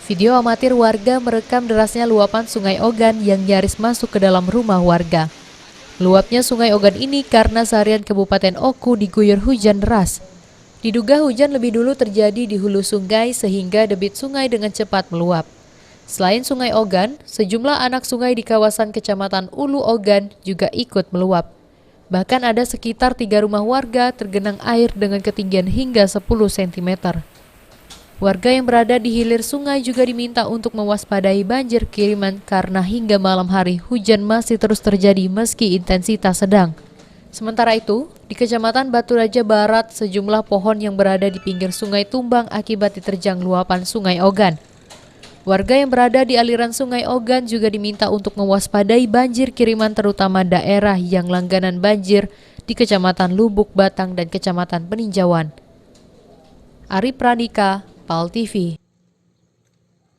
Video amatir warga merekam derasnya luapan Sungai Ogan yang nyaris masuk ke dalam rumah warga. Meluapnya Sungai Ogan ini karena seharian Kabupaten Oku diguyur hujan deras. Diduga hujan lebih dulu terjadi di hulu sungai sehingga debit sungai dengan cepat meluap. Selain Sungai Ogan, sejumlah anak sungai di kawasan Kecamatan Ulu Ogan juga ikut meluap. Bahkan ada sekitar 3 rumah warga tergenang air dengan ketinggian hingga 10 cm. Warga yang berada di hilir sungai juga diminta untuk mewaspadai banjir kiriman karena hingga malam hari hujan masih terus terjadi meski intensitas sedang. Sementara itu, di Kecamatan Batu Raja Barat, sejumlah pohon yang berada di pinggir sungai tumbang akibat diterjang luapan Sungai Ogan. Warga yang berada di aliran Sungai Ogan juga diminta untuk mewaspadai banjir kiriman terutama daerah yang langganan banjir di Kecamatan Lubuk Batang dan Kecamatan Peninjauan. Ari Pradika, PAL TV.